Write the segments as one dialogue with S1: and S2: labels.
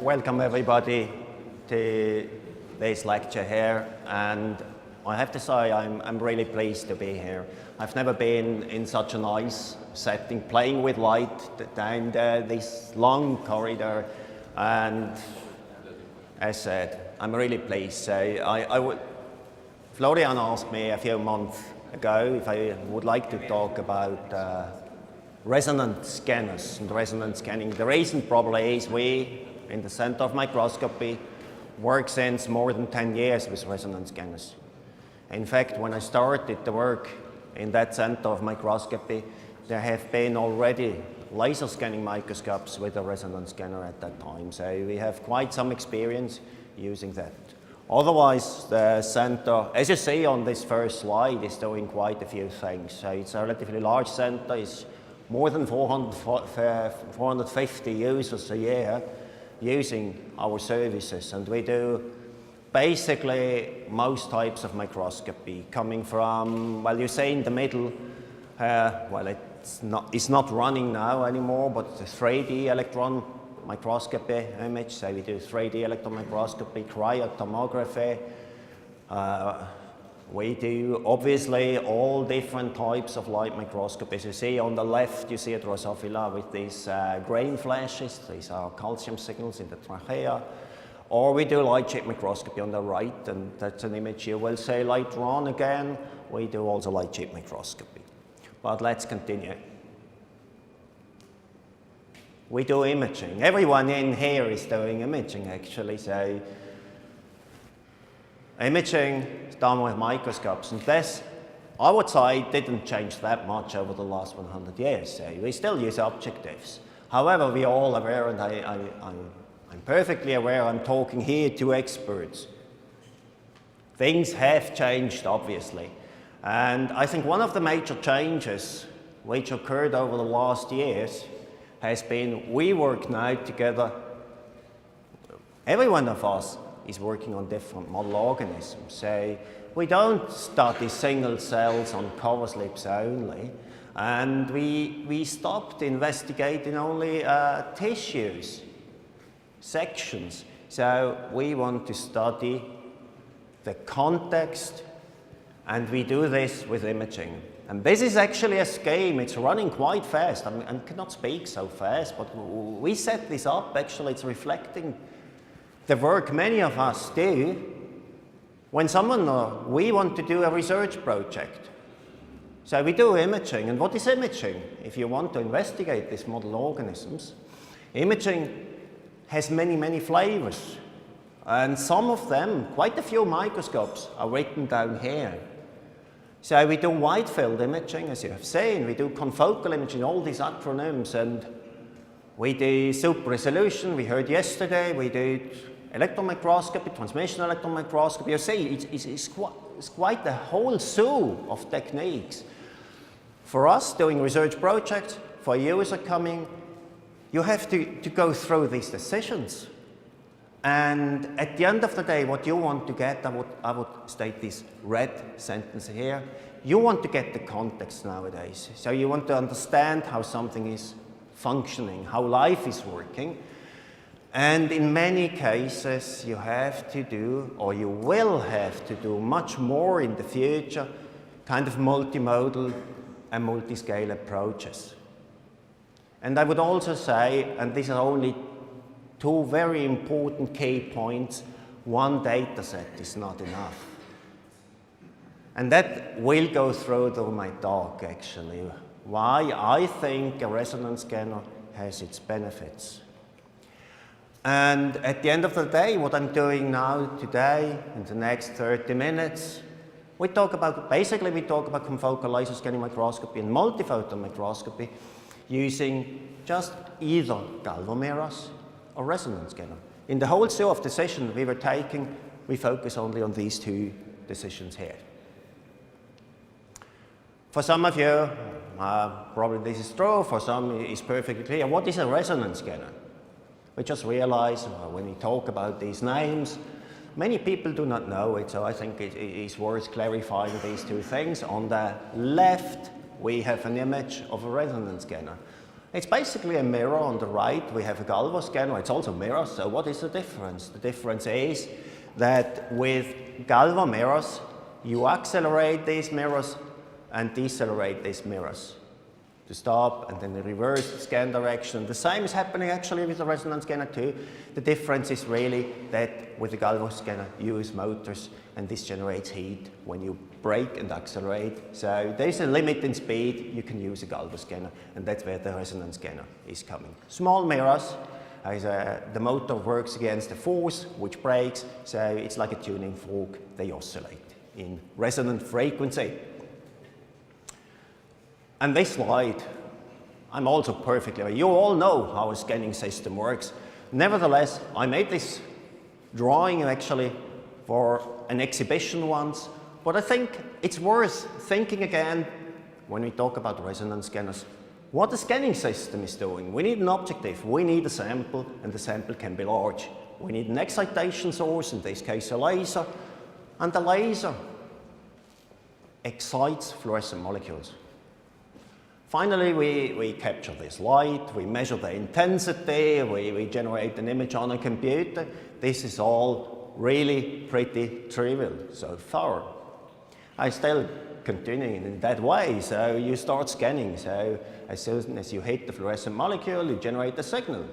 S1: welcome everybody to this lecture here, and I have to say I'm really pleased to be here. I've never been in such a nice setting, playing with light down this long corridor, and as said, I'm really pleased. So Florian asked me a few months ago if I would like to talk about resonant scanners and resonant scanning. The reason probably is we, in the Center of Microscopy, work since more than 10 years with resonant scanners. In fact, when I started the work in that Center of Microscopy, there have been already laser scanning microscopes with a resonant scanner at that time. So we have quite some experience using that. Otherwise, the center, as you see on this first slide, is doing quite a few things. So it's a relatively large center. It's more than 450 users a year using our services. And we do basically most types of microscopy, coming from, well, you see in the middle, well, it's not running now anymore, but the 3D electron microscopy image. So we do 3D electron microscopy, cryotomography. We do obviously all different types of light microscopy. As you see on the left, you see a Drosophila with these grain flashes. These are calcium signals in the trachea. Or we do light chip microscopy on the right, and that's an image you will see later on again. We do also light chip microscopy. But let's continue. We do imaging. Everyone in here is doing imaging, actually. So imaging is done with microscopes, and this, I would say, didn't change that much over the last 100 years. So we still use objectives. However, we're all aware, and I'm perfectly aware, I'm talking here to experts. Things have changed, obviously. And I think one of the major changes which occurred over the last years has been we work now together. Every one of us is working on different model organisms. So we don't study single cells on cover slips only, and we stopped investigating only tissues, sections. So we want to study the context, and we do this with imaging. And this is actually a scheme. It's running quite fast. I cannot speak so fast, but we set this up. Actually, it's reflecting the work many of us do when we want to do a research project. So we do imaging. And what is imaging? If you want to investigate these model organisms, imaging has many, many flavors. And some of them, quite a few microscopes, are written down here. So we do wide field imaging, as you have seen. We do confocal imaging, all these acronyms. And we do super resolution. We heard yesterday. We did electron microscopy, transmission electron microscopy. You see, it's quite a whole zoo of techniques. For us doing research projects, for a user coming, you have to go through these decisions. And at the end of the day, what you want to get, I would state this red sentence here, you want to get the context nowadays. So you want to understand how something is functioning, how life is working. And in many cases, you have to do, or you will have to do much more in the future, kind of multimodal and multi-scale approaches. And I would also say, and these are only two very important key points, one data set is not enough. And that will go through my talk, actually, why I think a resonance scanner has its benefits. And at the end of the day, what I'm doing now today, in the next 30 minutes, we talk about confocal laser scanning microscopy and multiphoton microscopy using just either galvo mirrors or resonance scanner. In the whole zoo of decisions we were taking, we focus only on these two decisions here. For some of you, probably this is true, for some it's perfectly clear. What is a resonance scanner? We just realize when we talk about these names, many people do not know it, so I think it is worth clarifying these two things. On the left, we have an image of a resonance scanner. It's basically a mirror. On the right we have a Galvo scanner, it's also a mirror. So what is the difference? The difference is that with Galvo mirrors you accelerate these mirrors and decelerate these mirrors to stop and then reverse the scan direction. The same is happening actually with the resonance scanner too. The difference is really that with the Galvo scanner you use motors and this generates heat when you brake and accelerate. So there's a limit in speed, you can use a Galvo scanner, and that's where the resonance scanner is coming. Small mirrors, the motor works against the force which brakes, so it's like a tuning fork, they oscillate in resonant frequency. And this slide, I'm also perfectly aware. You all know how a scanning system works. Nevertheless, I made this drawing actually for an exhibition once, but I think it's worth thinking again when we talk about resonance scanners, what the scanning system is doing. We need an objective, we need a sample, and the sample can be large. We need an excitation source, in this case a laser, and the laser excites fluorescent molecules. Finally, we capture this light, we measure the intensity, we generate an image on a computer. This is all really pretty trivial so far. I still continuing in that way, so you start scanning. So as soon as you hit the fluorescent molecule, you generate the signal.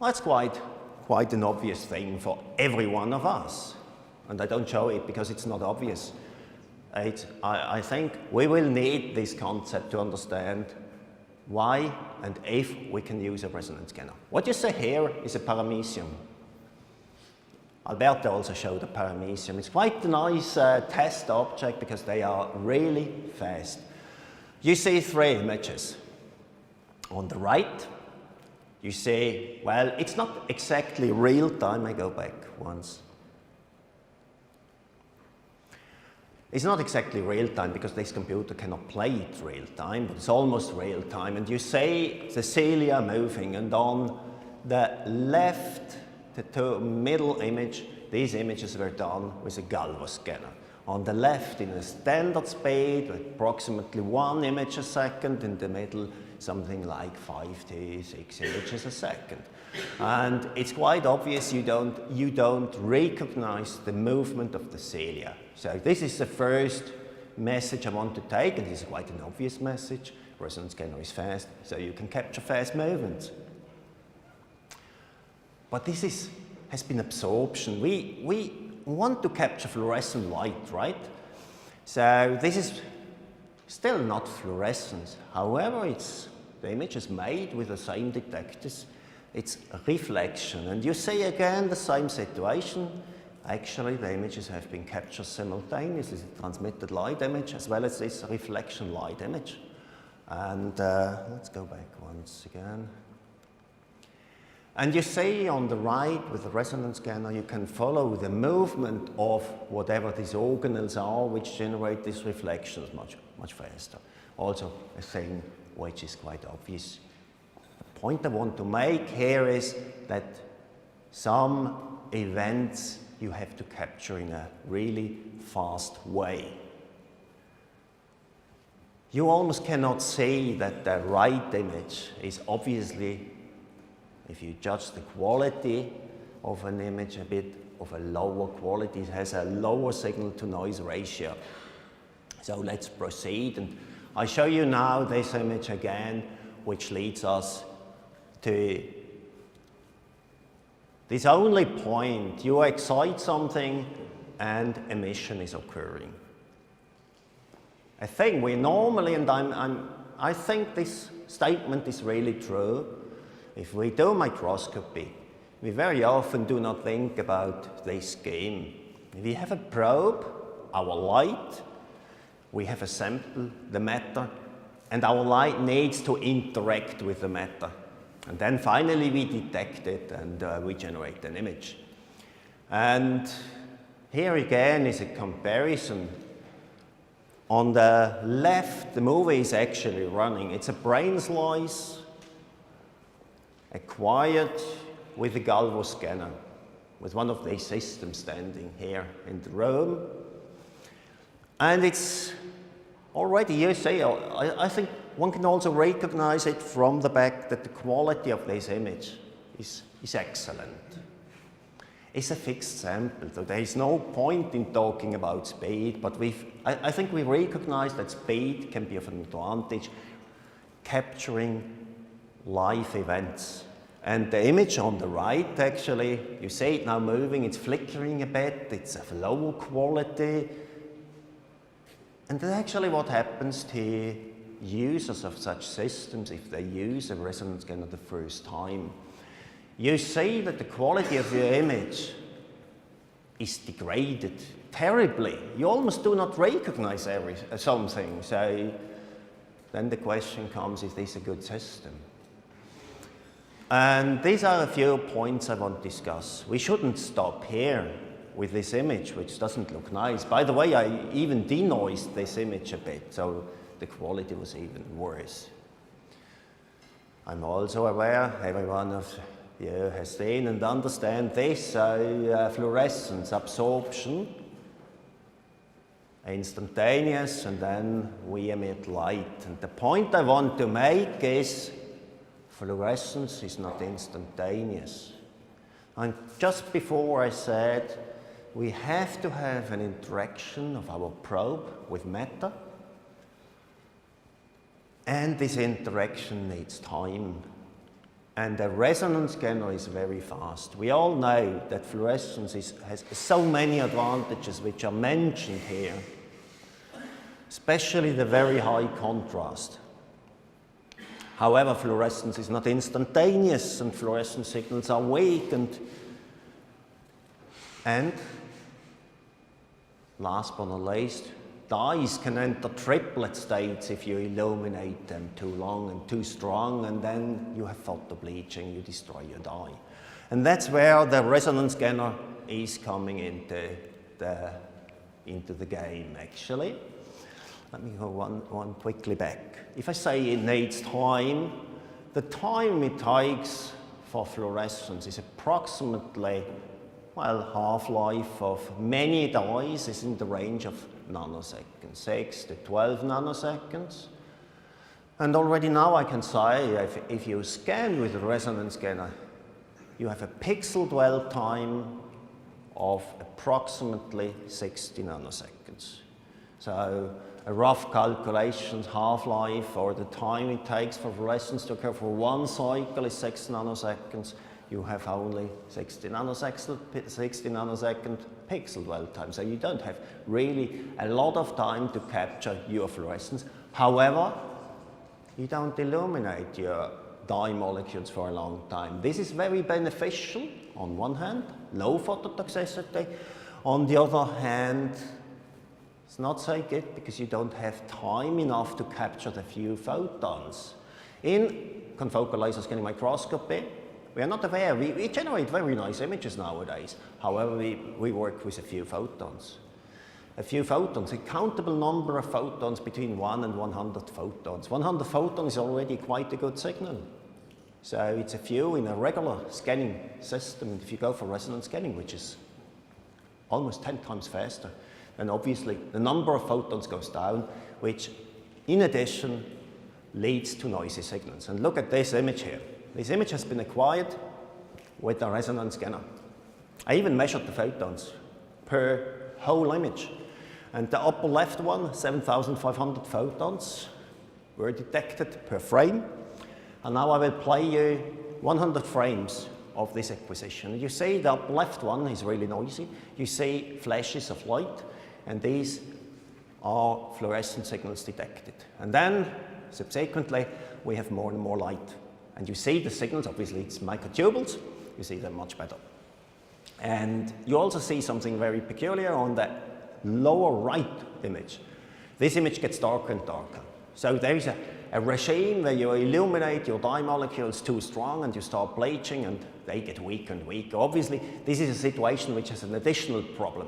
S1: That's quite an obvious thing for every one of us. And I don't show it because it's not obvious. I think we will need this concept to understand why and if we can use a resonance scanner. What you see here is a paramecium. Alberto also showed a paramecium. It's quite a nice test object because they are really fast. You see three images. On the right, you see, well, it's not exactly real time. I go back once. It's not exactly real time because this computer cannot play it real time, but it's almost real time. And you see the cilia moving, and on the left, the middle image, these images were done with a Galvo scanner. On the left, in a standard speed, approximately 1 image a second. In the middle, something like 5 to 6 images a second. And it's quite obvious you don't recognize the movement of the cilia. So this is the first message I want to take, and this is quite an obvious message. Resonance scanner is fast, so you can capture fast movements. But this has been absorption. We want to capture fluorescent light, right? So this is still not fluorescence. However, the image is made with the same detectors. It's a reflection, and you see again the same situation. Actually, the images have been captured simultaneously, the transmitted light image as well as this reflection light image. And let's go back once again. And you see on the right with the resonance scanner, you can follow the movement of whatever these organelles are which generate these reflections much faster. Also a thing which is quite obvious. The point I want to make here is that some events you have to capture in a really fast way. You almost cannot say that the right image is obviously, if you judge the quality of an image, a bit of a lower quality. It has a lower signal to noise ratio. So let's proceed, and I show you now this image again, which leads us to this only point. You excite something and emission is occurring. I think we normally, and I think this statement is really true. If we do microscopy, we very often do not think about this game. We have a probe, our light, we have a sample, the matter, and our light needs to interact with the matter. And then finally we detect it and we generate an image. And here again is a comparison. On the left, the movie is actually running. It's a brain slice acquired with a Galvo scanner, with one of these systems standing here in the room. And it's already, you see, I think one can also recognize it from the fact that the quality of this image is excellent. It's a fixed sample, so there is no point in talking about speed, but I think we recognize that speed can be of an advantage capturing live events. And the image on the right, actually, you see it now moving, it's flickering a bit, it's of lower quality. And that's actually what happens to users of such systems if they use a resonance scanner the first time. You see that the quality of your image is degraded terribly. You almost do not recognize something. So then the question comes, is this a good system? And these are a few points I want to discuss. We shouldn't stop here with this image, which doesn't look nice. By the way, I even denoised this image a bit, so the quality was even worse. I'm also aware every one of you has seen and understand this, fluorescence, absorption, instantaneous, and then we emit light. And the point I want to make is fluorescence is not instantaneous. And just before I said we have to have an interaction of our probe with matter, and this interaction needs time. And the resonance scanner is very fast. We all know that fluorescence has so many advantages which are mentioned here, especially the very high contrast. However, fluorescence is not instantaneous, and fluorescence signals are weak, and last but not least, dyes can enter triplet states if you illuminate them too long and too strong, and then you have photobleaching, you destroy your dye. And that's where the resonance scanner is coming into the game, actually. Let me go one quickly back. If I say it needs time, the time it takes for fluorescence is approximately, well, half-life of many dyes is in the range of nanoseconds, 6 to 12 nanoseconds. And already now I can say, if you scan with a resonance scanner, you have a pixel dwell time of approximately 60 nanoseconds. So a rough calculation, half-life, or the time it takes for fluorescence to occur for one cycle is 6 nanoseconds. You have only 60 nanosecond pixel dwell time. So you don't have really a lot of time to capture your fluorescence. However, you don't illuminate your dye molecules for a long time. This is very beneficial on one hand, low phototoxicity. On the other hand, it's not so good because you don't have time enough to capture the few photons. In confocal laser scanning microscopy, we are not aware. We generate very nice images nowadays. However, we work with a few photons. A few photons, a countable number of photons between 1 and 100 photons. 100 photons is already quite a good signal. So it's a few in a regular scanning system. If you go for resonance scanning, which is almost 10 times faster, then obviously the number of photons goes down, which in addition leads to noisy signals. And look at this image here. This image has been acquired with a resonance scanner. I even measured the photons per whole image. And the upper left one, 7,500 photons were detected per frame. And now I will play you 100 frames of this acquisition. And you see the upper left one is really noisy. You see flashes of light, and these are fluorescent signals detected. And then, subsequently, we have more and more light. And you see the signals, obviously it's microtubules, you see them much better. And you also see something very peculiar on the lower right image. This image gets darker and darker. So there is a regime where you illuminate your dye molecules too strong and you start bleaching and they get weaker and weaker. Obviously, this is a situation which has an additional problem.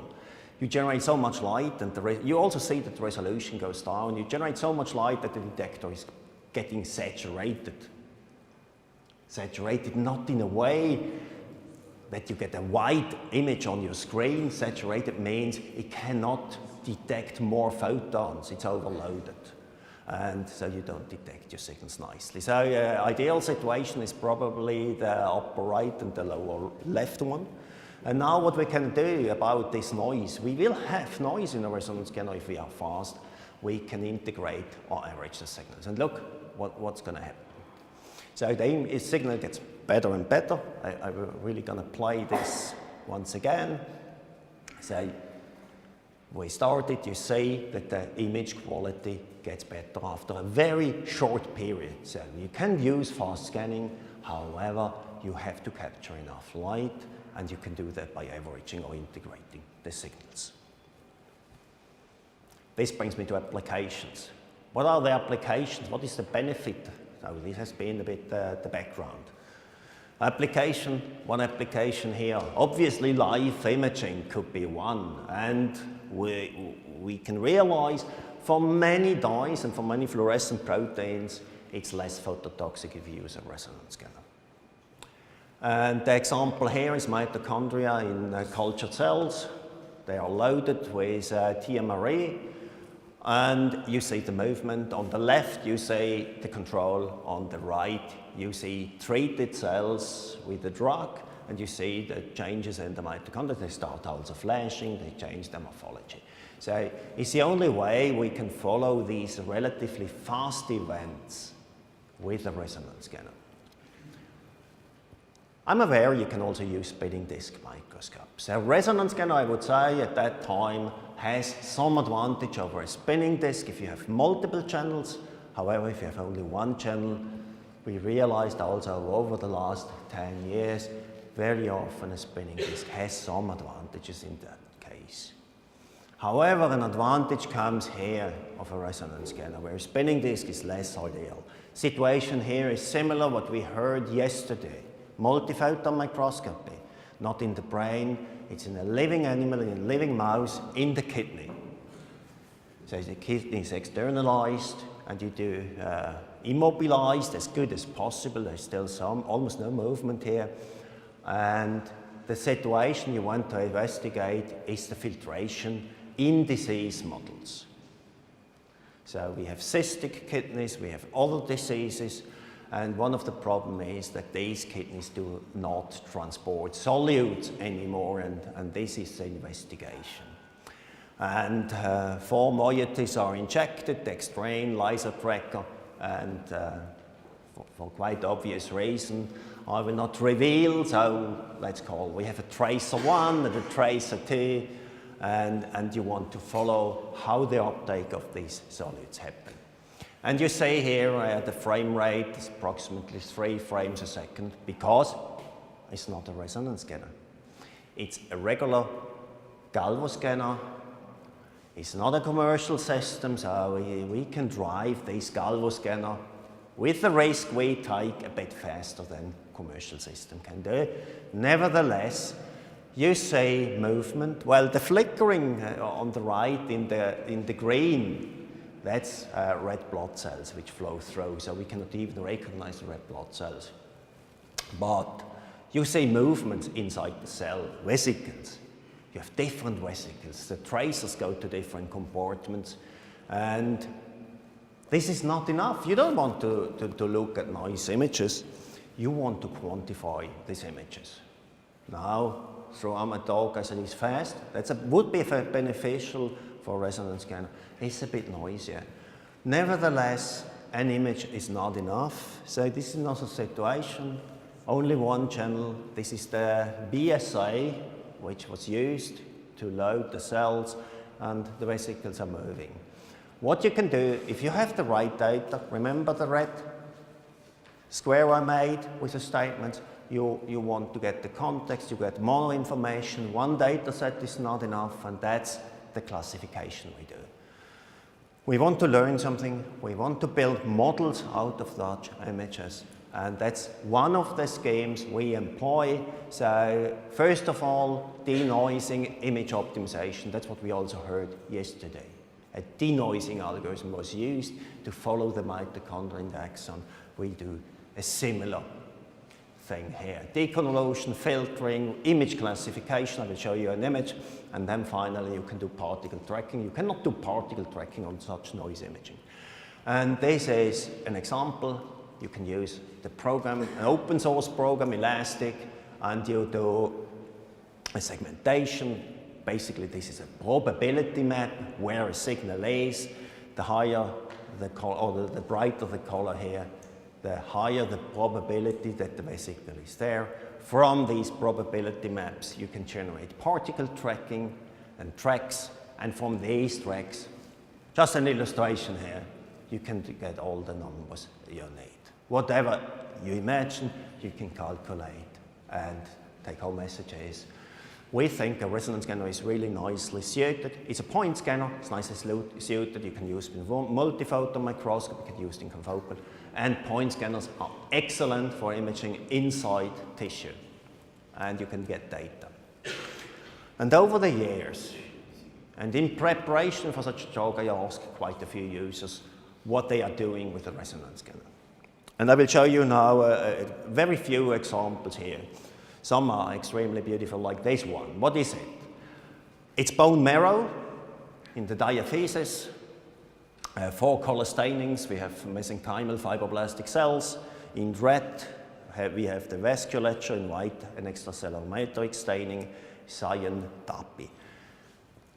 S1: You generate so much light and you also see that the resolution goes down. You generate so much light that the detector is getting saturated. Saturated not in a way that you get a white image on your screen. Saturated means it cannot detect more photons, it's overloaded. and so you don't detect your signals nicely. So ideal situation is probably the upper right and the lower left one. And now what we can do about this noise, we will have noise in a resonance scanner if we are fast. We can integrate or average the signals. And look what's going to happen. So the signal gets better and better. I'm really going to play this once again. So we started, you see that the image quality gets better after a very short period. So you can use fast scanning, however, you have to capture enough light, and you can do that by averaging or integrating the signals. This brings me to applications. What are the applications? What is the benefit? So this has been a bit the background. One application here. Obviously, live imaging could be one, and we can realize for many dyes and for many fluorescent proteins, it's less phototoxic if you use a resonance scanner. And the example here is mitochondria in cultured cells. They are loaded with TMRE, and you see the movement. On the left, you see the control. On the right, you see treated cells with the drug, and you see the changes in the mitochondria. They start also flashing, they change their morphology. So it's the only way we can follow these relatively fast events with a resonance scanner. I'm aware you can also use spinning disk microscopes. A resonance scanner, I would say, at that time has some advantage over a spinning disk if you have multiple channels. However, if you have only one channel, we realized also over the last 10 years, very often a spinning disk has some advantages in that case. However, an advantage comes here of a resonance scanner, where a spinning disk is less ideal. Situation here is similar to what we heard yesterday. Multiphoton microscopy, not in the brain, it's in a living animal, in a living mouse, in the kidney. So the kidney is externalized, and you do immobilized as good as possible. There's still almost no movement here. And the situation you want to investigate is the filtration in disease models. So we have cystic kidneys, we have other diseases, and one of the problems is that these kidneys do not transport solutes anymore, and this is the investigation. And 4 moieties are injected, dextrane, lyser tracker, and for quite obvious reason, I will not reveal, so let's call, we have a tracer 1 and a tracer 2, and you want to follow how the uptake of these solutes happen. And you see here the frame rate is approximately 3 frames a second because it's not a resonance scanner. It's a regular galvo scanner. It's not a commercial system, so we can drive this galvo scanner with the risk we take a bit faster than commercial system can do. Nevertheless, you see movement. Well, the flickering on the right in the green, that's red blood cells which flow through, so we cannot even recognize the red blood cells. But you see movements inside the cell, vesicles. You have different vesicles. The tracers go to different compartments, and this is not enough. You don't want to look at nice images. You want to quantify these images. Now, throughout my talk, I said it's fast. That would be beneficial for a resonance scanner. It's a bit noisier. Nevertheless, an image is not enough. So this is not a situation. Only one channel. This is the BSA, which was used to load the cells, and the vesicles are moving. What you can do, if you have the right data, remember the red square I made with the statements, you want to get the context, you get more information. One data set is not enough, and that's the classification we do. We want to learn something, we want to build models out of such images, and that's one of the schemes we employ. So first of all, denoising image optimization, that's what we also heard yesterday. A denoising algorithm was used to follow the mitochondria in the axon. We do a similar thing here. Deconvolution, filtering, image classification, I will show you an image, and then finally you can do particle tracking. You cannot do particle tracking on such noise imaging. And this is an example. You can use the program, an open source program, Elastic, and you do a segmentation. Basically, this is a probability map where a signal is. The higher the color, or the brighter the color here, the higher the probability that the signal is there. From these probability maps, you can generate particle tracking and tracks, and from these tracks, just an illustration here, you can get all the numbers you need. Whatever you imagine, you can calculate and take home messages. We think a resonance scanner is really nicely suited. It's a point scanner, it's nicely suited. You can use it in multiphoton microscopy, you can use it in confocal. And point scanners are excellent for imaging inside tissue. And you can get data. And over the years, and in preparation for such a talk, I asked quite a few users what they are doing with the resonance scanner. And I will show you now very few examples here. Some are extremely beautiful, like this one. What is it? It's bone marrow in the diaphysis. 4 color stainings. We have mesenchymal fibroblastic cells. In red, we have the vasculature. In white, an extracellular matrix staining, cyan, TAPI.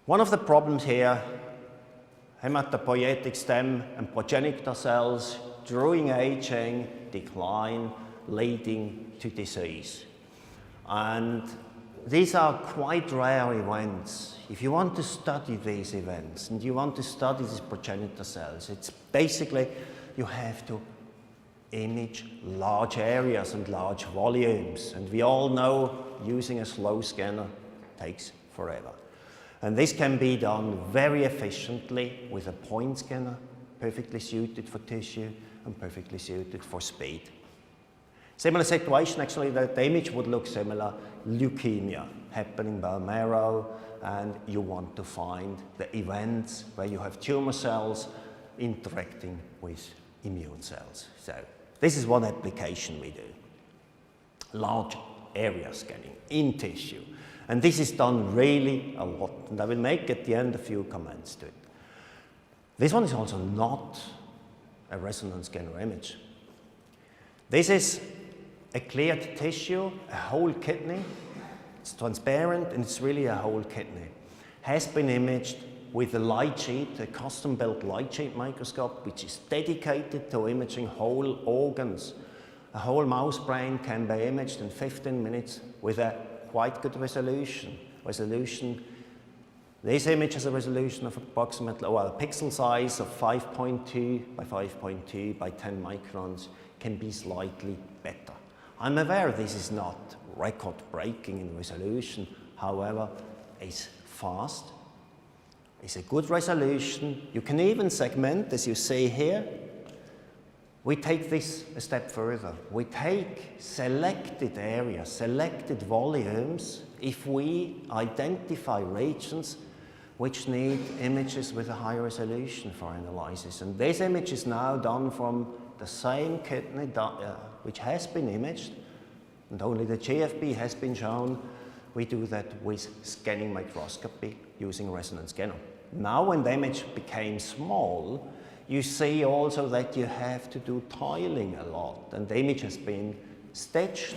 S1: One of the problems here, hematopoietic stem and progenitor cells during aging decline, leading to disease. And these are quite rare events. If you want to study these events and you want to study these progenitor cells, it's basically you have to image large areas and large volumes. And we all know using a slow scanner takes forever. And this can be done very efficiently with a point scanner, perfectly suited for tissue and perfectly suited for speed. Similar situation, actually, the image would look similar. Leukemia happening bone marrow, and you want to find the events where you have tumor cells interacting with immune cells. So this is one application we do. Large area scanning in tissue. And this is done really a lot. And I will make at the end a few comments to it. This one is also not a resonance scanner image. This is a cleared tissue, a whole kidney. It's transparent and it's really a whole kidney. Has been imaged with a light sheet, a custom-built light sheet microscope, which is dedicated to imaging whole organs. A whole mouse brain can be imaged in 15 minutes with a quite good resolution. This image has a resolution of approximately, well, a pixel size of 5.2 by 5.2 by 10 microns, can be slightly better. I'm aware this is not record-breaking in resolution, however, it's fast, it's a good resolution. You can even segment, as you see here. We take this a step further. We take selected areas, selected volumes, if we identify regions which need images with a high resolution for analysis. And this image is now done from the same kidney which has been imaged, and only the GFP has been shown. We do that with scanning microscopy using a resonance scanner. Now when the image became small, you see also that you have to do tiling a lot, and the image has been stitched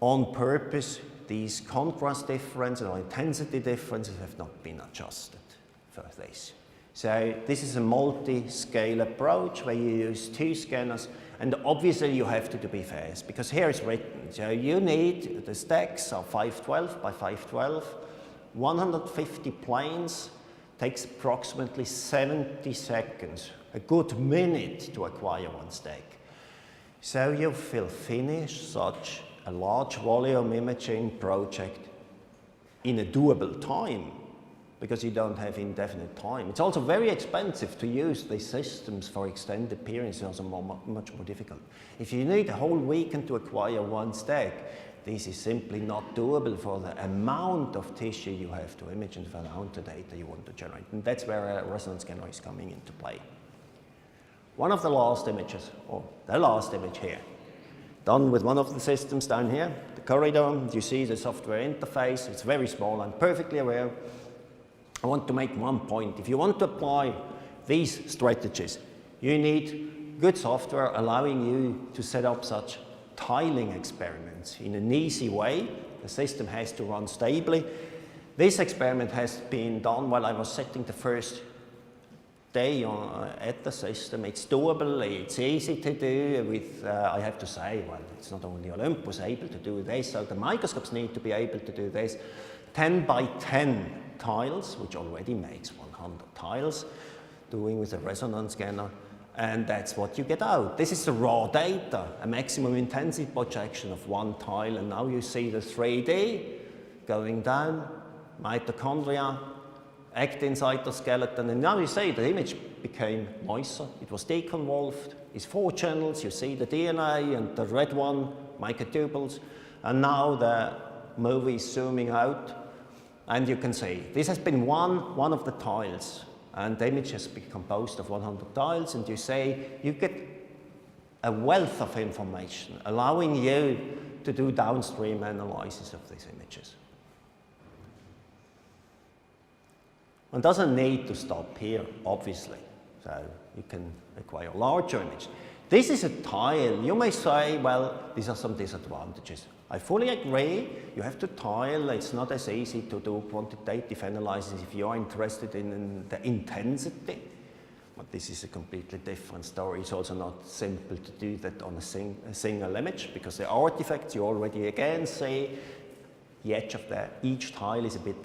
S1: on purpose. These contrast differences or intensity differences have not been adjusted for this. So this is a multi-scale approach where you use 2 scanners, and obviously you have to be fast because here it's written. So you need, the stacks are 512 by 512, 150 planes, takes approximately 70 seconds, a good minute to acquire 1 stack. So you will finish such a large volume imaging project in a doable time, because you don't have indefinite time. It's also very expensive to use these systems for extended periods. It's also much more difficult. If you need a whole weekend to acquire 1 stack, this is simply not doable for the amount of tissue you have to image and for the amount of data you want to generate. And that's where a resonance scanner is coming into play. One of the last images, or the last image here, done with one of the systems down here, the corridor. You see the software interface. It's very small and perfectly aware. I want to make one point. If you want to apply these strategies, you need good software allowing you to set up such tiling experiments in an easy way. The system has to run stably. This experiment has been done while I was setting the first day at the system. It's doable, it's easy to do with, I have to say, well, it's not only Olympus able to do this, so the microscopes need to be able to do this. 10 by 10 tiles, which already makes 100 tiles, doing with a resonance scanner, and that's what you get out. This is the raw data, a maximum intensity projection of one tile, and now you see the 3D going down, mitochondria, actin cytoskeleton, and now you see the image became moister. It was deconvolved. It's 4 channels. You see the DNA and the red one, microtubules, and now the movie is zooming out, and you can see this has been one of the tiles, and the image has been composed of 100 tiles, and you say you get a wealth of information allowing you to do downstream analysis of these images. One doesn't need to stop here, obviously, so you can acquire larger images. This is a tile. You may say, well, these are some disadvantages. I fully agree. You have to tile. It's not as easy to do quantitative analysis if you are interested in the intensity. But this is a completely different story. It's also not simple to do that on a single image, because the artifacts you already again see, the edge of each tile is a bit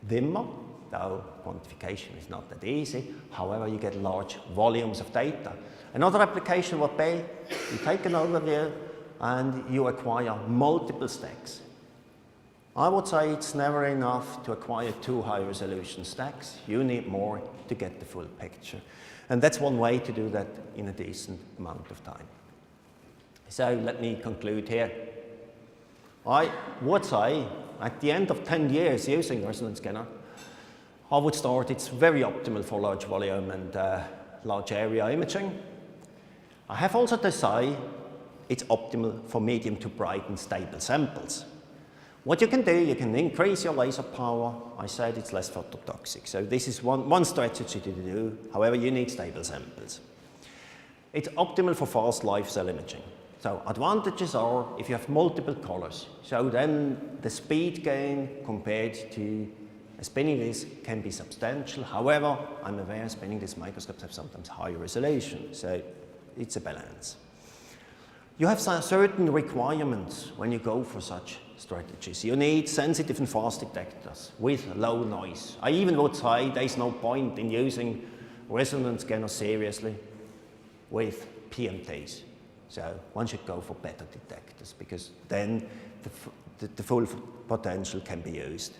S1: dimmer. Though quantification is not that easy. However, you get large volumes of data. Another application would be, you take an overview and you acquire multiple stacks. I would say it's never enough to acquire 2 high-resolution stacks. You need more to get the full picture. And that's one way to do that in a decent amount of time. So let me conclude here. I would say, at the end of 10 years using resonance scanner, I would start, it's very optimal for large volume and large area imaging. I have also to say it's optimal for medium to bright and stable samples. What you can do, you can increase your laser power. I said it's less phototoxic. So this is one strategy to do. However, you need stable samples. It's optimal for fast live cell imaging. So advantages are if you have multiple colors. So then the speed gain compared to a spinning disk can be substantial. However, I'm aware spinning disk microscopes have sometimes higher resolution, so it's a balance. You have certain requirements when you go for such strategies. You need sensitive and fast detectors with low noise. I even would say there's no point in using resonance scanners seriously with PMTs. So one should go for better detectors, because then the full potential can be used.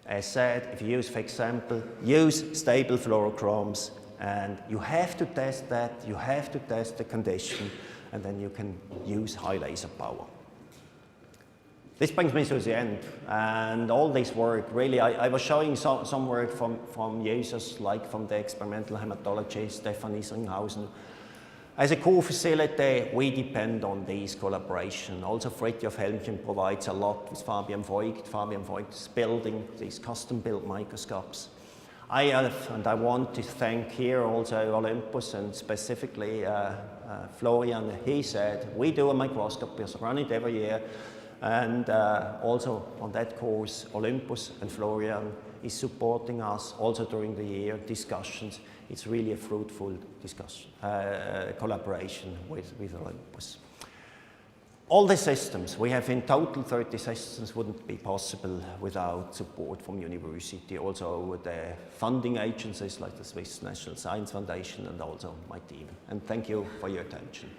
S1: As said, if you use fixed sample, use stable fluorochromes, and you have to test that, you have to test the condition, and then you can use high laser power. This brings me to the end, and all this work, really, I was showing some work from users, like from the experimental hematologist, Stefan Isringhausen. As a core facility, we depend on these collaboration. Also, Fridtjof Helmchen provides a lot with Fabian Voigt. Fabian Voigt is building these custom-built microscopes. I want to thank here also Olympus, and specifically Florian. He said, we do a microscopy, we run it every year. And also on that course, Olympus and Florian is supporting us also during the year discussions. It's really a fruitful discussion, collaboration with Olympus. All the systems, we have in total 30 systems, wouldn't be possible without support from university, also the funding agencies like the Swiss National Science Foundation, and also my team. And thank you for your attention.